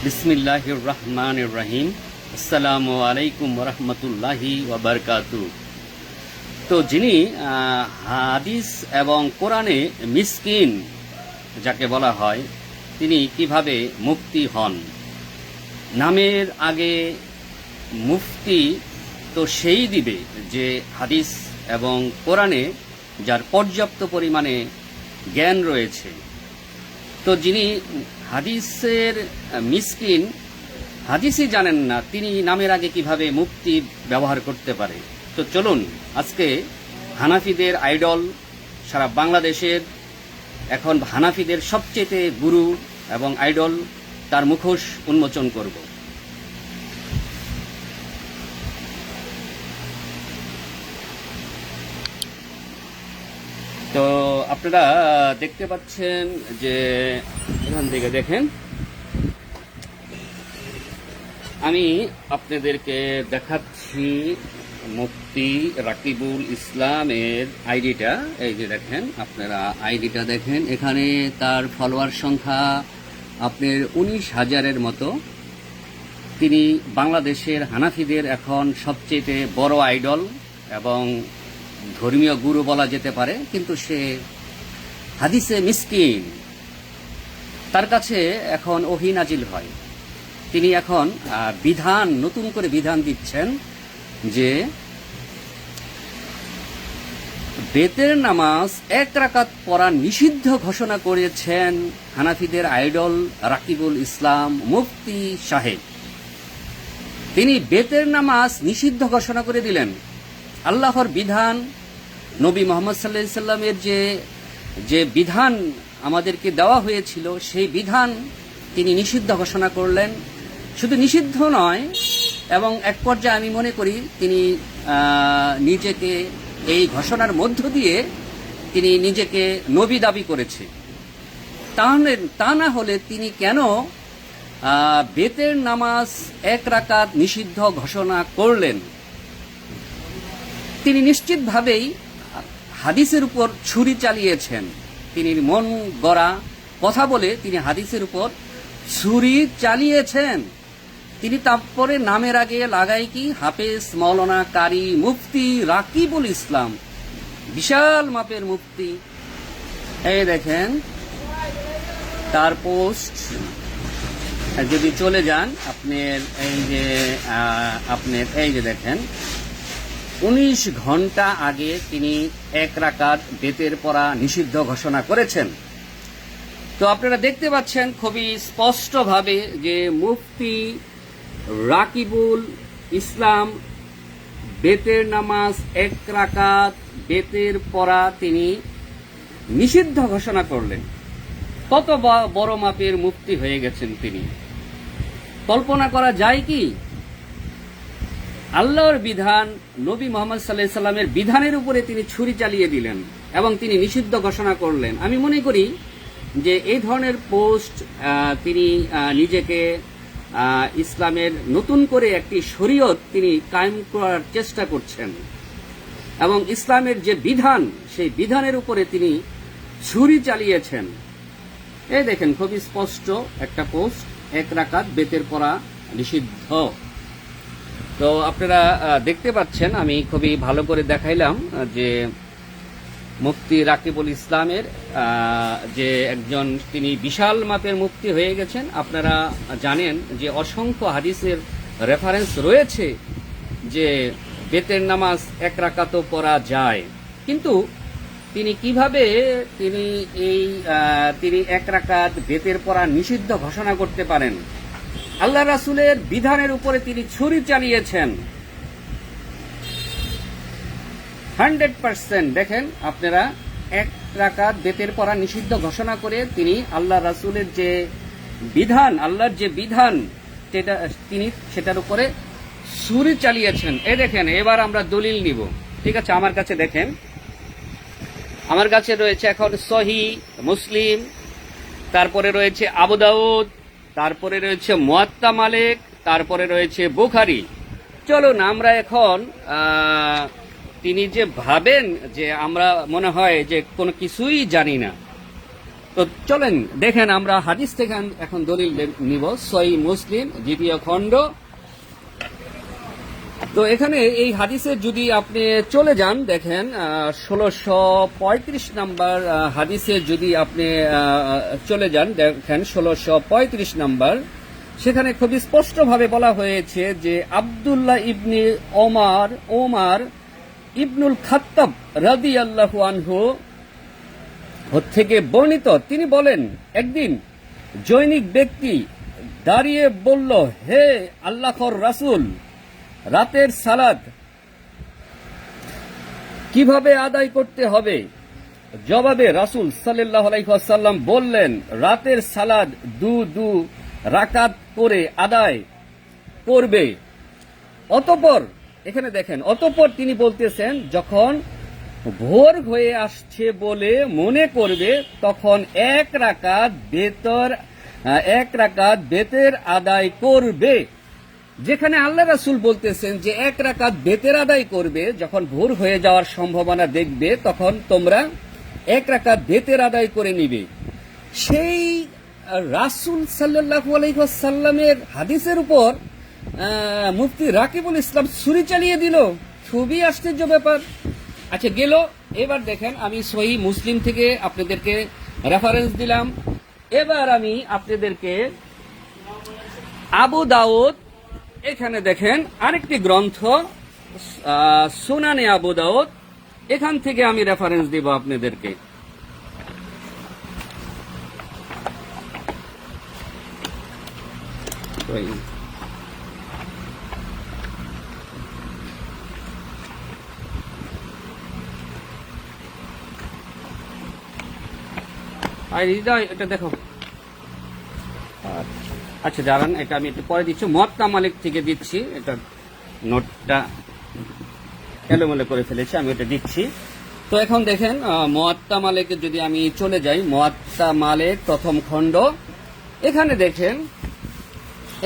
বিসমিল্লাহির রহমানির রহিম। আসসালামু আলাইকুম রহমতুল্লাহি ওয়াবারকাতু। তো যিনি হাদিস এবং কোরআনে মিসকিন যাকে বলা হয়, তিনি কিভাবে মুফতি হন? নামের আগে মুফতি তো সেই দিবে যে হাদিস এবং কোরআনে যার পর্যাপ্ত পরিমাণে জ্ঞান রয়েছে। তো যিনি হাদিসের মিসকিন, হাদিসই জানেন না, তিনি নামের আগে কিভাবে মুফতি ব্যবহার করতে পারে? তো চলুন আজকে হানাফিদের আইডল, সারা বাংলাদেশের এখন হানাফিদের সবচেয়ে গুরু এবং আইডল, তার মুখোশ উন্মোচন করব। তো আপনারা দেখতে পাচ্ছেন যে এখান থেকে দেখেন, আমি আপনাদেরকে দেখাচ্ছি মুফতি রাকিবুল ইসলামের আইডিটা। এই যে দেখেন, আপনারা আইডিটা দেখেন, এখানে তার ফলোয়ার সংখ্যা আপনার 19,000-এর মতো। তিনি বাংলাদেশের হানাফিদের এখন সবচেয়ে বড় আইডল এবং ধর্মীয় গুরু বলা যেতে পারে, কিন্তু সে হাদিসে মিসকিন। তার কাছে এখন ওহী নাজিল হয়। তিনি এখন নতুন করে বিধান দিচ্ছেন যে বেতের নামাজ 1 রাকাত পড়া নিষিদ্ধ ঘোষণা করেছেন হানাফিদের আইডল রাকিবুল ইসলাম মুফতি সাহেব। তিনি বেতের নামাজ নিষিদ্ধ ঘোষণা করে দিলেন। আল্লাহর বিধান, নবী মুহাম্মদ সাল্লাল্লাহু আলাইহি সাল্লামের যে বিধান আমাদেরকে দেওয়া হয়েছিল, সেই বিধান তিনি নিষিদ্ধ ঘোষণা করলেন। শুধু নিষিদ্ধ নয়, এবং এক পর্যায়ে আমি মনে করি তিনি নিজেকে এই ঘোষণার মধ্য দিয়ে তিনি নিজেকে নবী দাবি করেছে। তা না হলে তিনি কেন বেতের নামাজ 1 রাকাত নিষিদ্ধ ঘোষণা করলেন? তিনি নিশ্চিতভাবেই হাদিসের উপর ছুরি চালিয়েছেন। তিনি মন গড়া কথা বলে তিনি হাদিসের উপর ছুরি চালিয়েছেন। তিনি তারপরে নামের আগে লাগাই কি হাফেজ মাওলানা কারি মুফতি রাকিবুল ইসলাম, বিশাল মাপের মুফতি। এই দেখেন তার পোস্ট, যদি চলে যান আপনার এই যে দেখেন, 19 ঘন্টা আগে তিনি 1 রাকাত বেতের পড়া নিষিদ্ধ ঘোষণা করেছেন। তো আপনারা দেখতে পাচ্ছেন খুবই স্পষ্টভাবে যে মুফতি রাকিবুল ইসলাম বেতের নামাজ 1 রাকাত বেতের পড়া তিনি নিষিদ্ধ ঘোষণা করলেন। কত বড় মাপের মুফতি হয়ে গেছেন তিনি! কল্পনা করা যায় কি? আল্লাহর বিধান, নবী মুহাম্মদ সাল্লাল্লাহু আলাইহি সাল্লামের বিধানের উপরে তিনি ছুরি চালিয়ে দিলেন এবং তিনি নিষিদ্ধ ঘোষণা করলেন। আমি মনে করি যে এই ধরনের পোস্ট তিনি নিজেকে ইসলামের নতুন করে একটি শরীয়ত তিনি কায়েম করার চেষ্টা করছেন, এবং ইসলামের যে বিধান, সেই বিধানের উপরে তিনি ছুরি চালিয়েছেন। এই দেখেন খুবই স্পষ্ট একটা পোস্ট, 1 রাকাত বেতের পড়া নিষিদ্ধ। তো আপনারা দেখতে পাচ্ছেন, আমি খুবই ভালো করে দেখাইলাম যে মুফতি রাকিবুল ইসলামের যে একজন, তিনি বিশাল মাপের মুফতি হয়ে গেছেন। আপনারা জানেন যে অসংখ্য হাদিসের রেফারেন্স রয়েছে যে বেতের নামাজ 1 রাকাতও পড়া যায়, কিন্তু তিনি কিভাবে তিনি 1 রাকাত বেতের পড়া নিষিদ্ধ ঘোষণা করতে পারেন? আল্লাহ রাসূলের বিধানের উপরে তিনি ছুরি চালিয়েছেন 100%। দেখেন আপনারা, 1 রাকাত বেতের পড়া নিষিদ্ধ ঘোষণা করে তিনি আল্লাহ রাসূলের যে বিধান, আল্লাহর যে বিধান, তিনি সেটার উপরে ছুরি চালিয়েছেন। এই দেখেন, এবার আমরা দলিল নিব। ঠিক আছে, আমার কাছে দেখেন, আমার কাছে রয়েছে এখন সহিহ মুসলিম, তারপরে রয়েছে আবু দাউদ, তারপরে রয়েছে মুয়াত্তা মালিক, তারপরে রয়েছে বুখারী। চলুন আমরা এখন তিনি যে ভাবেন যে আমরা মনে হয় যে কোনো কিছুই জানি না, তো চলেন দেখেন আমরা হাদিস থেকে এখন দলিল নিব। সহিহ মুসলিম 2য় খণ্ড। তো এখানে এই হাদিসে যদি আপনি চলে যান, দেখেন 1635 নাম্বার হাদিসে যদি আপনি চলে যান, দেখেন 1635 নাম্বার, সেখানে খুবই স্পষ্টভাবে বলা হয়েছে যে আব্দুল্লাহ ইবনে ওমর ইবনুল খাত্তাব রাদিয়াল্লাহু আনহু থেকে বর্ণিত, তিনি বলেন, একদিন জৈনিক ব্যক্তি দাঁড়িয়ে বলল, হে আল্লাহর রাসূল, রাতের সালাত কিভাবে আদায় করতে হবে? জবাবে রাসূল সাল্লাল্লাহু আলাইহি ওয়াসাল্লাম বললেন, রাতের সালাত দু রাকাত করে আদায় করবে। অতঃপর এখানে দেখেন, অতঃপর তিনি বলতেছেন, যখন ভোর হয়ে আসছে বলে মনে করবে তখন এক রাকাত বেতের আদায় করবে। যেখানে আল্লাহ রাসূল বলতেছেন যে এক রাকাত বেতের আদায় করবে, যখন ভোর হয়ে যাওয়ার সম্ভাবনা দেখবে তখন তোমরা এক রাকাত বেতের আদায় করে নিবে। সেই রাসূল সাল্লাল্লাহু আলাইহি ওয়াসাল্লামের হাদিসের উপর মুফতি রাকিবুল ইসলাম ছুরি চালিয়ে দিল। খুবই আশ্চর্য ব্যাপার। আচ্ছা গেল। এবার দেখেন আমি সহিহ মুসলিম থেকে আপনাদেরকে রেফারেন্স দিলাম। এবার আমি আপনাদেরকে আবু দাউদ, এখানে দেখেন আরেকটি গ্রন্থ সুনানে আবু দাউদ, এখান থেকে আমি রেফারেন্স দিব আপনাদেরকে। এটা দেখো। আচ্ছা দাঁড়ান, এটা আমি একটু পরে দিচ্ছি, মুয়াত্তা মালিক থেকে দিচ্ছি। এটা নোটটা এলোমেলো করে ফেলেছি, আমি এটা দিচ্ছি। তো এখন দেখেন মুয়াত্তা মালিকে যদি আমি চলে যাই, মুয়াত্তা মালিক প্রথম খণ্ড, এখানে দেখেন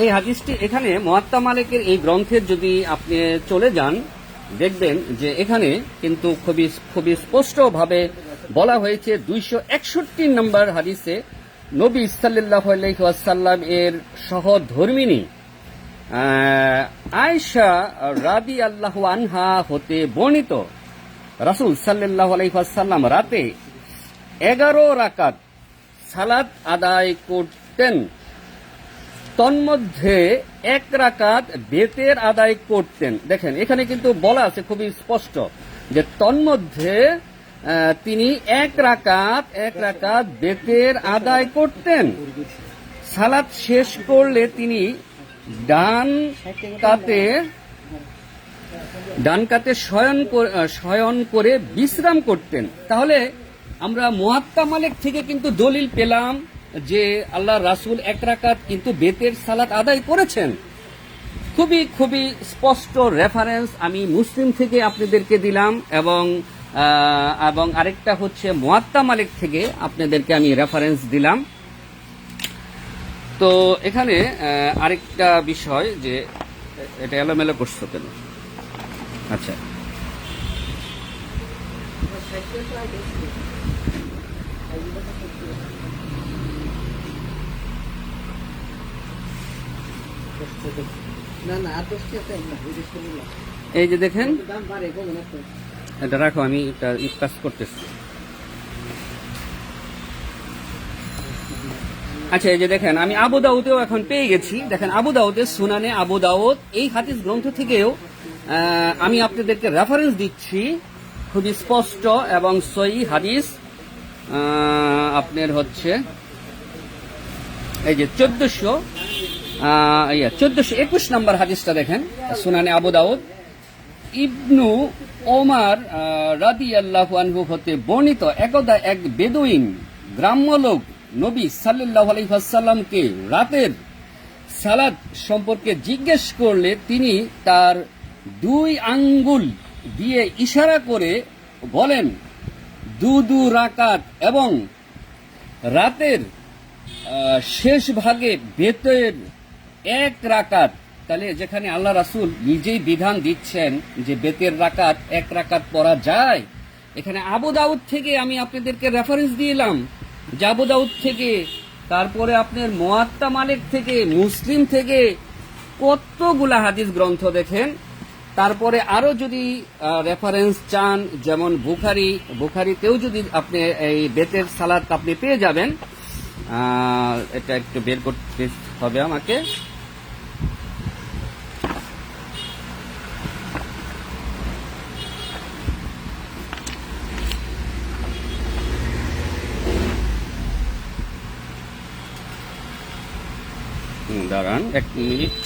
এই হাদিসটি, এখানে মুয়াত্তা মালিকের এই গ্রন্থের যদি আপনি চলে যান, দেখবেন যে এখানে কিন্তু খুবই স্পষ্টভাবে বলা হয়েছে 261 নম্বর হাদিসে নবী সাল্লাল্লাহু আলাইহি ওয়াসাল্লাম এর সহধর্মিণী আয়েশা রাদিয়াল্লাহু আনহা হতে বর্ণিত, রাসূল সাল্লাল্লাহু আলাইহি ওয়াসাল্লাম রাতে 11 রাকাত সালাত আদায় করতেন, তন্মধ্যে 1 রাকাত বেতের আদায় করতেন। দেখেন এখানে কিন্তু বলা আছে খুবই স্পষ্ট যে তন্মধ্যে তিনি 1 রাকাত বেতের আদায় করতেন। সালাত শেষ করলে তিনি ডান কাতে শয়ন করে বিশ্রাম করতেন। তাহলে আমরা মুয়াত্তা মালিক থেকে কিন্তু দলিল পেলাম যে আল্লাহ রাসূল 1 রাকাত কিন্তু বেতের সালাত আদায় করেছেন। খুবই স্পষ্ট রেফারেন্স আমি মুসলিম থেকে আপনাদেরকে দিলাম, এবং আরেকটা হচ্ছে মুয়াত্তা মালিক থেকে আপনাদেরকে আমি রেফারেন্স দিলাম। তো এখানে আরেকটা বিষয় যে এটা এলোমেলো করছো কেন? আচ্ছা এই যে দেখেন, এটা রাখো, আমি এটা কাজ করতেছি। আচ্ছা এই যে দেখেন আমি আবু দাউদেও এখন পেয়ে গেছি। দেখেন আবু দাউদের সুনানে আবু দাউদ এই হাদিস গ্রন্থ থেকেও আমি আপনাদেরকে রেফারেন্স দিচ্ছি, খুবই স্পষ্ট এবং সহিহ হাদিস। আপনার হচ্ছে এই যে 1421 নম্বর হাদিসটা দেখেন, সুনানে আবু দাউদ, ইবনু ওমর রাদিয়াল্লাহু আনহু হতে বর্ণিত, একদা এক বেদুইন গ্রাম্য লোক নবী সাল্লাল্লাহু আলাইহি ওয়াসাল্লামকে রাতের সালাত সম্পর্কে জিজ্ঞেস করলে তিনি তার 2 আঙ্গুল দিয়ে ইশারা করে বলেন, দু রাকাত এবং রাতের শেষ ভাগে বেতের 1 রাকাত। তাহলে যেখানে আল্লাহ রাসূল নিজেই বিধান দিচ্ছেন যে বেতের রাকাত 1 রাকাত পড়া যায়, এখানে আবু দাউদ থেকে আমি আপনাদেরকে রেফারেন্স দিলাম আবু দাউদ থেকে, তারপরে আপনার মুয়াত্তা মালিক থেকে, মুসলিম থেকে, কতগুলা হাদিস গ্রন্থ দেখেন। তারপরে আরো যদি রেফারেন্স চান, যেমন বুখারিতেও যদি আপনি এই বেতের সালাদ আপনি পেয়ে যাবেন। এটা একটু বের করতে হবে আমাকে। দাঁড়ান 1 মিনিট,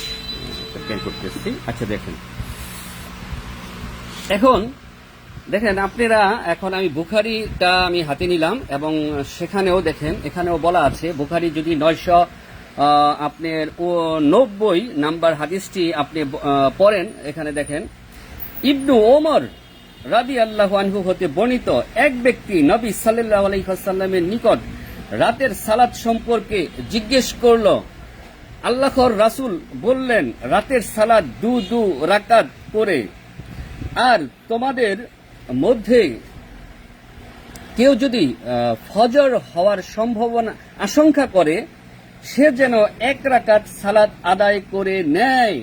বের করতেছি। আচ্ছা দেখেন, এখন দেখেন আপনারা, এখন আমি বুখারিটা আমি হাতে নিলাম এবং সেখানেও দেখেন, এখানেও বলা আছে বুখারি যদি 990 নাম্বার হাদিসটি আপনি পড়েন, এখানে দেখেন ইবনু ওমর রাদিয়াল্লাহু আনহু হতে বর্ণিত, এক ব্যক্তি নবী সাল্লাল্লাহু আলাইহি ওয়াসাল্লামের নিকট রাতের সালাত সম্পর্কে জিজ্ঞেস করল। আল্লাহর রাসূল বললেন, রাতের সালাত দু রাকাত করে, আর তোমাদের মধ্যে কেউ যদি ফজর হওয়ার সম্ভাবনা আশঙ্কা করে, সে যেন 1 রাকাত সালাত আদায় করে নেয়।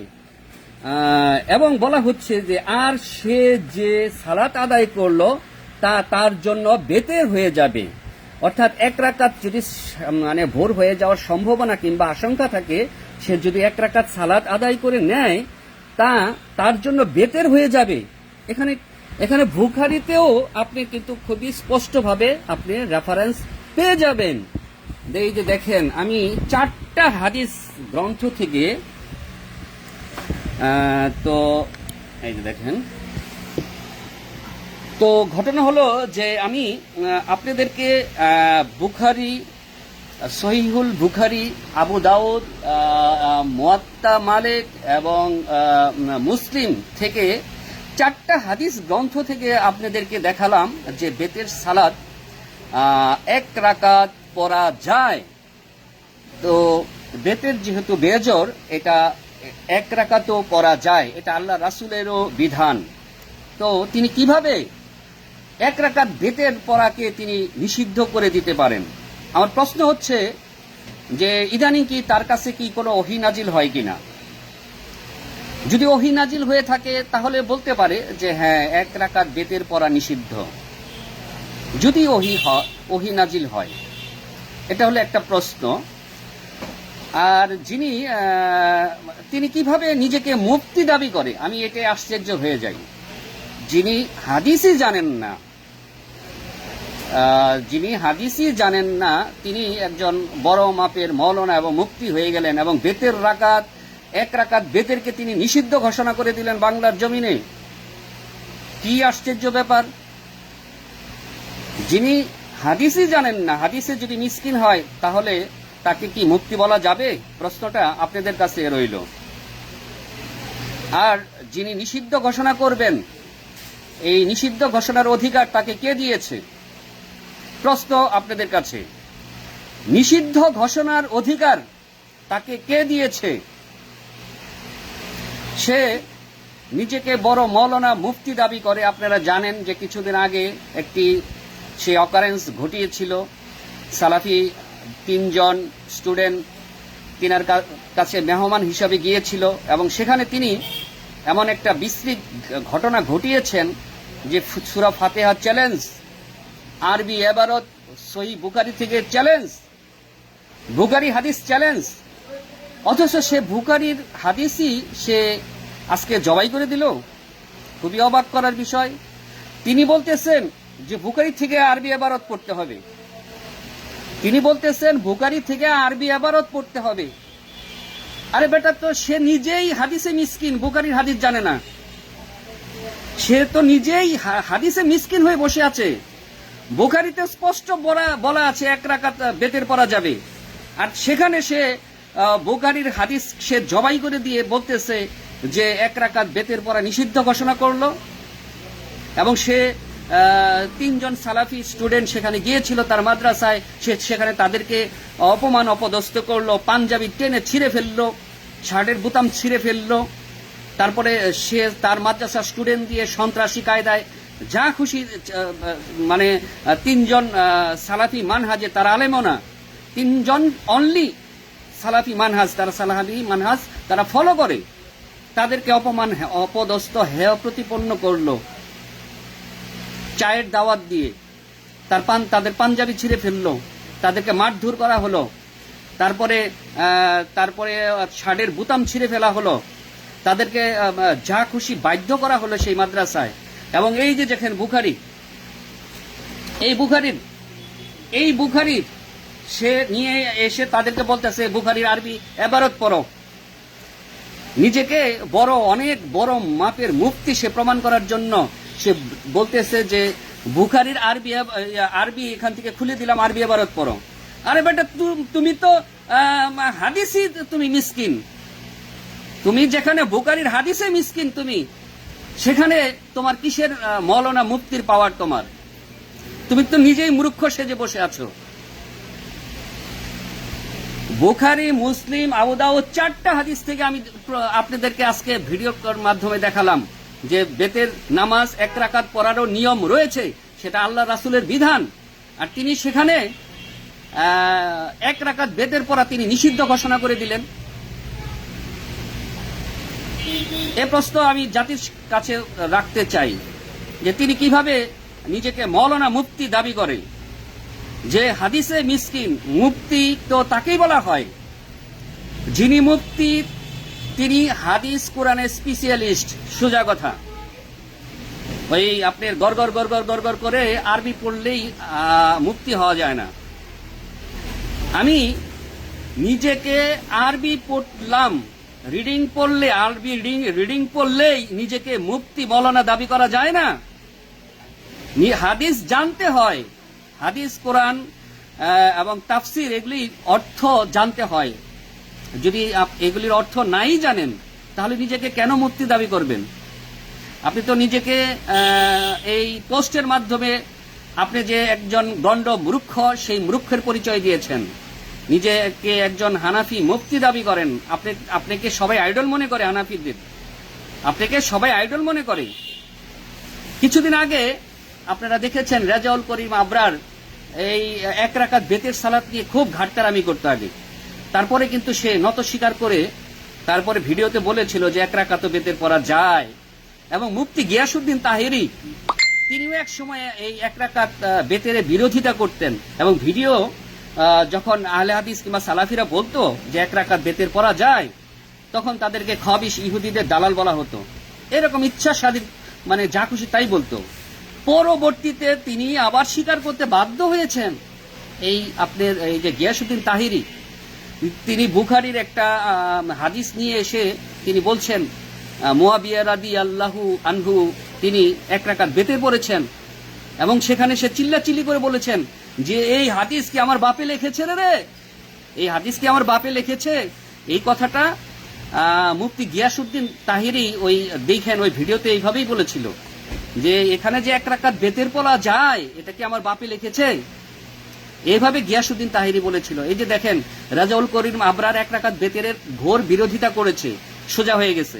এবং বলা হচ্ছে যে আর সে যে সালাত আদায় করলো তা তার জন্য বেতের হয়ে যাবে। অর্থাৎ 1 রাকাত যদি মানে ভোর হয়ে যাওয়ার সম্ভাবনা কিংবা আশঙ্কা থাকে, সে যদি 1 রাকাত সালাত আদায় করে নেয়, তা তার জন্য বেতের হয়ে যাবে। এখানে বুখারীতেও আপনি কিন্তু খুবই স্পষ্টভাবে আপনি রেফারেন্স পেয়ে যাবেন। এই যে দেখেন, আমি 4টা হাদিস গ্রন্থ থেকে, তো এই যে দেখেন, তো ঘটনা হলো যে আমি আপনাদেরকে বুখারী, সহিহুল বুখারী, আবু দাউদ, মুয়াত্তা মালিক এবং মুসলিম থেকে 4টা হাদিস গ্রন্থ থেকে আপনাদেরকে দেখালাম যে বেতের সালাত 1 রাকাত পড়া যায়। তো বেতের যেহেতু বেজর, এটা 1 রাকাতও পড়া যায়, এটা আল্লাহ রাসূলেরও বিধান। তো তিনি কিভাবে 1 রাকাত বেতের পড়াকে তিনি নিষিদ্ধ করে দিতে পারেন? আমার প্রশ্ন হচ্ছে যে ইদানিং কি তার কাছে কি কোনো ওহী নাজিল হয় কিনা? যদি ওহী নাজিল হয়ে থাকে তাহলে বলতে পারে যে হ্যাঁ 1 রাকাত বেতের পড়া নিষিদ্ধ, যদি ওহী নাজিল হয়। এটা হলো একটা প্রশ্ন। আর তিনি কিভাবে নিজেকে মুফতি দাবি করে, আমি এটাই আশ্চর্য হয়ে যাই। যিনি হাদিসই জানেন না, তিনি একজন বড় মাপের মৌলানা এবং মুফতি হয়ে গেলেন, এবং বেতের রাকাত 1 রাকাত বেতেরকে তিনি নিষিদ্ধ ঘোষণা করে দিলেন বাংলার জমিনে। কি আশ্চর্য ব্যাপার! যিনি হাদিসই জানেন না, হাদিসে যদি মিসকিন হয়, তাহলে তাকে কি মুফতি বলা যাবে? প্রশ্নটা আপনাদের কাছে রইল। আর যিনি নিষিদ্ধ ঘোষণা করবেন, এই নিষিদ্ধ ঘোষণার অধিকার তাকে কে দিয়েছে? প্রশ্ন আপনাদের কাছে, নিষিদ্ধ ঘোষণার অধিকার তাকে কে দিয়েছে? সে নিজেকে বড় মৌলানা মুফতি দাবি করে। আপনারা জানেন যে কিছুদিন আগে একটি সে অকারেন্স ঘটিয়েছিল। সালাফি 3 জন স্টুডেন্ট তিনার কাছে মেহমান হিসাবে গিয়েছিল, এবং সেখানে তিনি এমন একটা বিশ্রী ঘটনা ঘটিয়েছেন যে সূরা ফাতিহা চ্যালেঞ্জ, আরবি ইবারত সহিহ বুখারী থেকে চ্যালেঞ্জ, বুখারী হাদিস চ্যালেঞ্জ, অথচ সে বুখারীর হাদিসই সে আজকে জবাই করে দিল। খুবই অবাক করার বিষয়। তিনি বলতেছেন যে বুখারী থেকে আরবি ইবারত পড়তে হবে, তিনি বলতেছেন বুখারী থেকে আরবি ইবারত পড়তে হবে। আরে বেটা, তো সে নিজেই হাদিসে মিসকিন, বুখারীর হাদিস জানে না। সে তো নিজেই হাদিসে মিসকিন হয়ে বসে আছে। বুখারীতে স্পষ্ট বলা আছে 1 রাকাত বেতের পড়া যাবে, আর সেখানে সে বুখারীর হাদিস সে জবাই করে দিয়ে বলতেছে যে 1 রাকাত বেতের পড়া নিষিদ্ধ ঘোষণা করলো। এবং সে 3 জন সালাফি স্টুডেন্ট সেখানে গিয়েছিল তার মাদ্রাসায়, সেখানে তাদেরকে অপমান অপদস্থ করলো, পাঞ্জাবি টেনে ছিঁড়ে ফেললো, শার্টের বোতাম ছিঁড়ে ফেললো। তারপরে সে তার মাদ্রাসার স্টুডেন্ট দিয়ে সন্ত্রাসী কায়দায় যা খুশি মানে তিনজন সালাফি মানহাজে তারা আলেমও না, তিনজন অনলি সালাফি মানহাজ, তারা সালাফি মানহাজ তারা ফলো করে, তাদেরকে অপমান অপদস্থ হেয় প্রতিপন্ন করলো চায়ের দাওয়াত দিয়ে, তাদের পাঞ্জাবি ছিঁড়ে ফেললো, তাদেরকে মারধর করা হলো, তারপরে শার্টের বুতাম ছিঁড়ে ফেলা হলো, তাদেরকে যা খুশি বাধ্য করা হলো সেই মাদ্রাসায়। এবং এই যে দেখেন বুখারী, এই বুখারী সে নিয়ে এসে তাদেরকে বলতেছে বুখারীর আরবি এবারত পড়ো। নিজেকে বড়, অনেক বড় মাপের মুফতি সে প্রমাণ করার জন্য সে বলতেছে যে বুখারীর আরবি এখান থেকে খুলে দিলাম, আরবি এবারত পড়ো। আরে বেটা, তুমি তো হাদিসই তুমি মিসকিন, তুমি যেখানে বুখারীর হাদিসে মিসকিন, তুমি সেখানে তোমার কিসের মৌলানা মুফতির পাওয়ার? তুমি তো নিজেই মূর্খ সেজে বসে আছো। বুখারী, মুসলিম, আবু দাউদ 4টা হাদিস থেকে আমি আপনাদেরকে আজকে ভিডিওর মাধ্যমে দেখালাম যে বেতের নামাজ 1 রাকাত পড়ারও নিয়ম রয়েছে, সেটা আল্লাহ রাসূলের বিধান, আর তিনি সেখানে 1 রাকাত বেতের পড়া তিনি নিষিদ্ধ ঘোষণা করে দিলেন। এ প্রশ্ন আমি জাতির কাছে রাখতে চাই যে তিনি কিভাবে নিজেকে মৌলানা মুফতি দাবি করে, যে হাদিসে মিসকিন। মুফতি তো তাকেই বলা হয় যিনি মুফতি, তিনি হাদিস কোরআনের স্পেশালিস্ট। সোজা কথা, ওই আপনার গড় করে আরবি পড়লেই মুফতি হওয়া যায় না। আমি নিজেকে আরবি পড়লাম, রিডিং পড়লে, আরবি রিডিং পড়লেই নিজেকে মুফতি মৌলানা দাবি করা যায় না। হাদিস জানতে হয়, হাদিস, কোরআন এবং তাফসির এগুলি অর্থ জানতে হয়। যদি এগুলির অর্থ নাই জানেন তাহলে নিজেকে কেন মুফতি দাবি করবেন? আপনি তো নিজেকে এই পোস্টের মাধ্যমে আপনি যে একজন গণ্ড মূর্খ, সেই মূর্খের পরিচয় দিয়েছেন। নিজেকে একজন হানাফি মুফতি দাবি করেন, আপনাকে সবাই আইডল মনে করে, হানাফিদের আপনাকে সবাই আইডল মনে করে। কিছুদিন আগে আপনারা দেখেছেন রেজাউল করিম আবরার এই 1 রাকাত বেতের সালাত নিয়ে খুব ঘাটতারামি করতে আগে, তারপরে কিন্তু সে নত স্বীকার করে তারপরে ভিডিওতে বলেছিল যে 1 রাকাত বেতের পড়া যায়। এবং মুফতি গিয়াসউদ্দিন তাহেরি তিনিও এক সময় এই 1 রাকাত বেতের বিরোধিতা করতেন, এবং ভিডিও যখন আহলে হাদিস কিংবা সালাফিরা বলতো যে 1 রাকাত বেতের পড়া যায়, তখন তাদেরকে খবিশ ইহুদিদের দালাল বলা হতো। এরকম ইচ্ছা স্বাধীন মানে যা খুশি তাই বলতো। পরবর্তীতে তিনি আবার স্বীকার করতে বাধ্য হয়েছেন। এই আপনার এই যে গিয়াসউদ্দিন তাহেরি, তিনি বুখারীর একটা হাদিস নিয়ে এসে তিনি বলছেন মুয়াবিয়া রাদিয়াল্লাহু আনহু তিনি 1 রাকাত বেতের পড়েছেন, এবং সেখানে সে চিল্লাচিল্লি করে বলেছেন যে এই হাদিস কি আমার বাপে লিখেছে রে, এই হাদিস কি আমার বাপে লিখেছে। এই কথাটা মুফতি গিয়াসউদ্দিন তাহেরি ওই দেখেন ওই ভিডিওতে এইভাবেই বলেছিল যে এখানে যে 1 রাকাত বেতের পড়া যায় এটা কি আমার বাপে লিখেছে, এইভাবে গিয়াসউদ্দিন তাহেরি বলেছিল। এই যে দেখেন রেজাউল করিম আবরার 1 রাকাত বেতের ঘোর বিরোধিতা করেছে, সোজা হয়ে গেছে।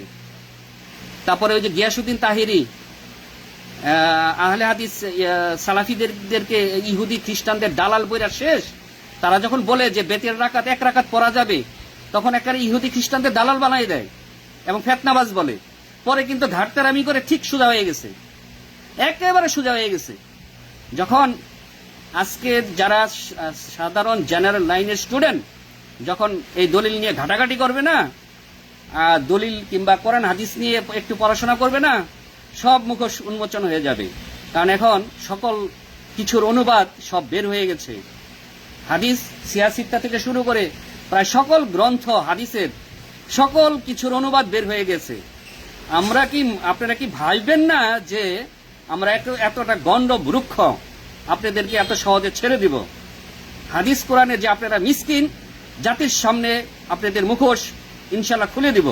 তারপরে ওই যে গিয়াসউদ্দিন তাহেরি আহলে হাদিস সালাফিদেরকে ইহুদি খ্রিস্টানদের দালাল বইরা শেষ। তারা যখন বলে যে বেতের রাকাত 1 রাকাত পড়া যাবে, তখন একেবারে ইহুদি খ্রিস্টানদের দালাল বানাই দেয় এবং ফেতনাবাজ বলে। পরে কিন্তু ঘাটতারামি করে ঠিক সোজা হয়ে গেছে, একেবারে সোজা হয়ে গেছে। যখন আজকে যারা সাধারণ জেনারেল লাইনের স্টুডেন্ট যখন এই দলিল নিয়ে ঘাটাঘাটি করবে না, দলিল কিংবা কোরআন হাদিস নিয়ে একটু পড়াশোনা করবে না, সব মুখোশ উন্মোচন হয়ে যাবে। কারণ এখন সকল কিছুর অনুবাদ সব বের হয়ে গেছে। হাদিস সিয়াসিত্তা থেকে শুরু করে প্রায় সকল গ্রন্থ হাদিসের সকল কিছুর অনুবাদ বের হয়ে গেছে। আপনারা কি ভাববেন না যে আমরা এতটা গণ্ড বৃক্ষ আপনাদেরকে এত সহজে ছেড়ে দিব? হাদিস কোরআনে যে আপনারা মিসকিন, জাতির সামনে আপনাদের মুখোশ ইনশাল্লাহ খুলে দিব।